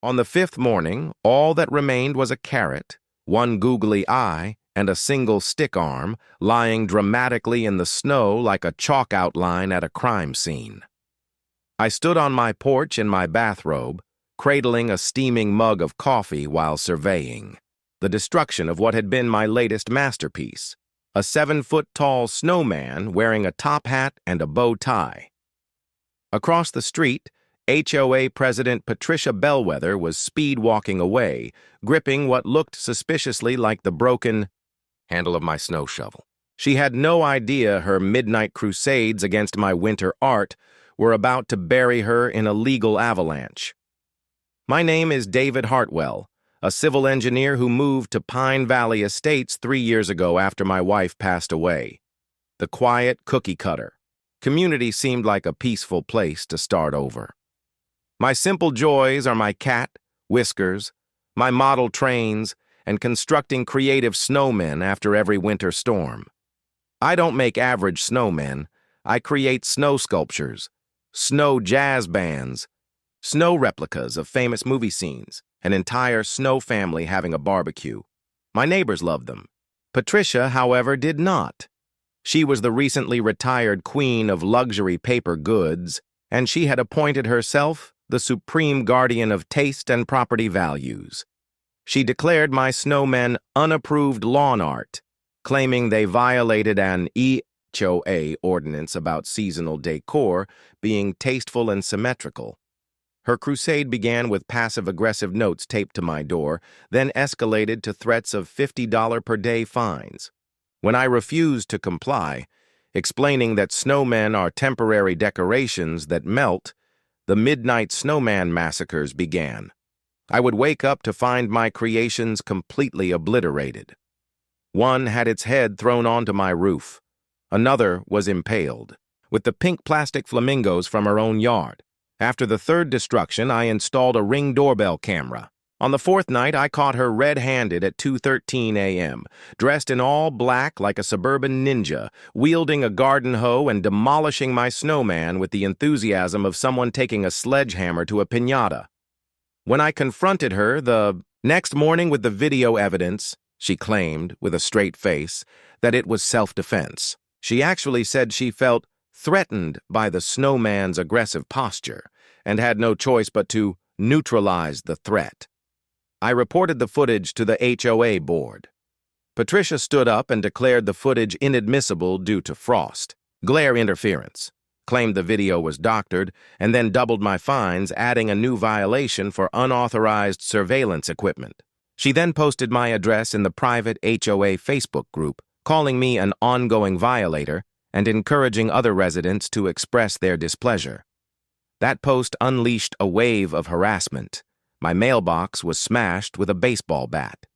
On the fifth morning, all that remained was a carrot, one googly eye, and a single stick arm lying dramatically in the snow like a chalk outline at a crime scene. I stood on my porch in my bathrobe, cradling a steaming mug of coffee while surveying the destruction of what had been my latest masterpiece, a 7-foot-tall snowman wearing a top hat and a bow tie. Across the street, HOA President Patricia Bellwether was speed-walking away, gripping what looked suspiciously like the broken handle of my snow shovel. She had no idea her midnight crusades against my winter art were about to bury her in a legal avalanche. My name is David Hartwell, a civil engineer who moved to Pine Valley Estates 3 years ago after my wife passed away. The quiet cookie-cutter community seemed like a peaceful place to start over. My simple joys are my cat, Whiskers, my model trains, and constructing creative snowmen after every winter storm. I don't make average snowmen. I create snow sculptures, snow jazz bands, snow replicas of famous movie scenes, an entire snow family having a barbecue. My neighbors love them. Patricia, however, did not. She was the recently retired queen of luxury paper goods, and she had appointed herself the supreme guardian of taste and property values. She declared my snowmen unapproved lawn art, claiming they violated an HOA ordinance about seasonal decor being tasteful and symmetrical. Her crusade began with passive-aggressive notes taped to my door, then escalated to threats of $50 per day fines. When I refused to comply, explaining that snowmen are temporary decorations that melt, the midnight snowman massacres began. I would wake up to find my creations completely obliterated. One had its head thrown onto my roof. Another was impaled, with the pink plastic flamingos from her own yard. After the third destruction, I installed a Ring doorbell camera. On the fourth night, I caught her red-handed at 2:13 a.m., dressed in all black like a suburban ninja, wielding a garden hoe and demolishing my snowman with the enthusiasm of someone taking a sledgehammer to a piñata. When I confronted her the next morning with the video evidence, she claimed, with a straight face, that it was self-defense. She actually said she felt threatened by the snowman's aggressive posture and had no choice but to neutralize the threat. I reported the footage to the HOA board. Patricia stood up and declared the footage inadmissible due to frost, glare interference, claimed the video was doctored, and then doubled my fines, adding a new violation for unauthorized surveillance equipment. She then posted my address in the private HOA Facebook group, calling me an ongoing violator and encouraging other residents to express their displeasure. That post unleashed a wave of harassment. My mailbox was smashed with a baseball bat.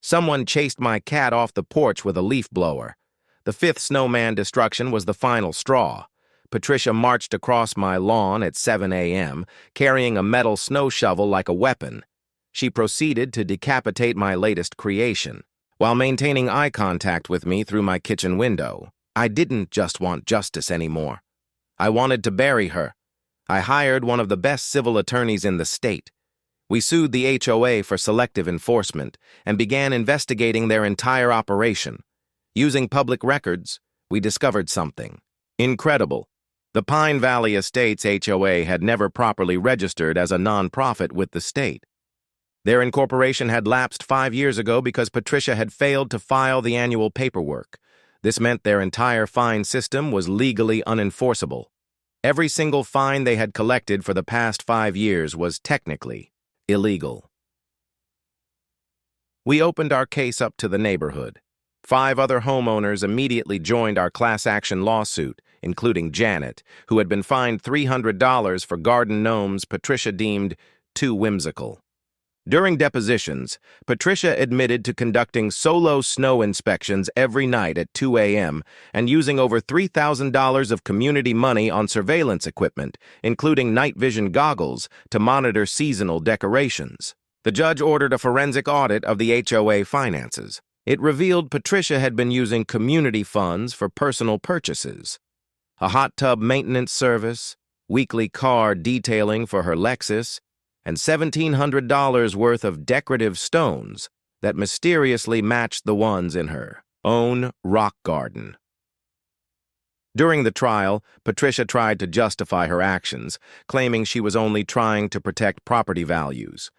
Someone chased my cat off the porch with a leaf blower. The fifth snowman destruction was the final straw. Patricia marched across my lawn at 7 a.m., carrying a metal snow shovel like a weapon. She proceeded to decapitate my latest creation, while maintaining eye contact with me through my kitchen window. I didn't just want justice anymore. I wanted to bury her. I hired one of the best civil attorneys in the state. We sued the HOA for selective enforcement and began investigating their entire operation. Using public records, we discovered something incredible. The Pine Valley Estates HOA had never properly registered as a nonprofit with the state. Their incorporation had lapsed 5 years ago because Patricia had failed to file the annual paperwork. This meant their entire fine system was legally unenforceable. Every single fine they had collected for the past 5 years was technically illegal. We opened our case up to the neighborhood. 5 other homeowners immediately joined our class action lawsuit, including Janet, who had been fined $300 for garden gnomes Patricia deemed too whimsical. During depositions, Patricia admitted to conducting solo snow inspections every night at 2 a.m. and using over $3,000 of community money on surveillance equipment, including night vision goggles, to monitor seasonal decorations. The judge ordered a forensic audit of the HOA finances. It revealed Patricia had been using community funds for personal purchases, a hot tub maintenance service, weekly car detailing for her Lexus, and $1,700 worth of decorative stones that mysteriously matched the ones in her own rock garden. During the trial, Patricia tried to justify her actions, claiming she was only trying to protect property values.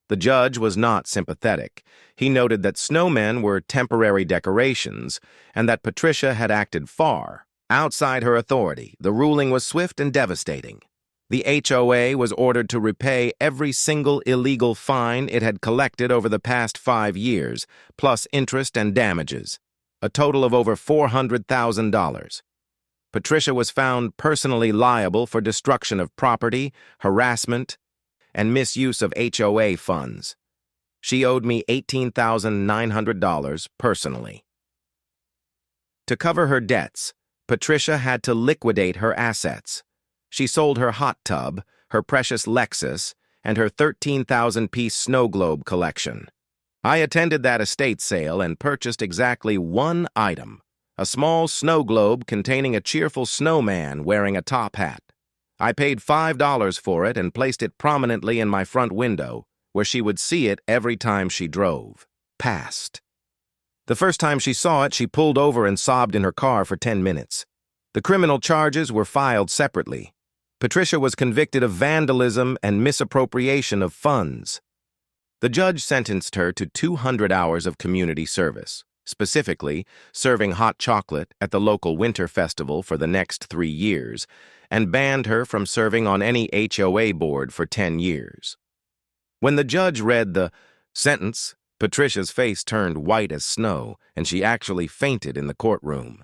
The judge was not sympathetic. He noted that snowmen were temporary decorations and that Patricia had acted far outside her authority. The ruling was swift and devastating. The HOA was ordered to repay every single illegal fine it had collected over the past 5 years, plus interest and damages, a total of over $400,000. Patricia was found personally liable for destruction of property, harassment, and misuse of HOA funds. She owed me $18,900 personally. To cover her debts, Patricia had to liquidate her assets. She sold her hot tub, her precious Lexus, and her 13,000-piece snow globe collection. I attended that estate sale and purchased exactly one item, a small snow globe containing a cheerful snowman wearing a top hat. I paid $5 for it and placed it prominently in my front window, where she would see it every time she drove past. The first time she saw it, she pulled over and sobbed in her car for 10 minutes. The criminal charges were filed separately. Patricia was convicted of vandalism and misappropriation of funds. The judge sentenced her to 200 hours of community service, specifically serving hot chocolate at the local winter festival for the next 3 years, and banned her from serving on any HOA board for 10 years. When the judge read the sentence, Patricia's face turned white as snow, and she actually fainted in the courtroom.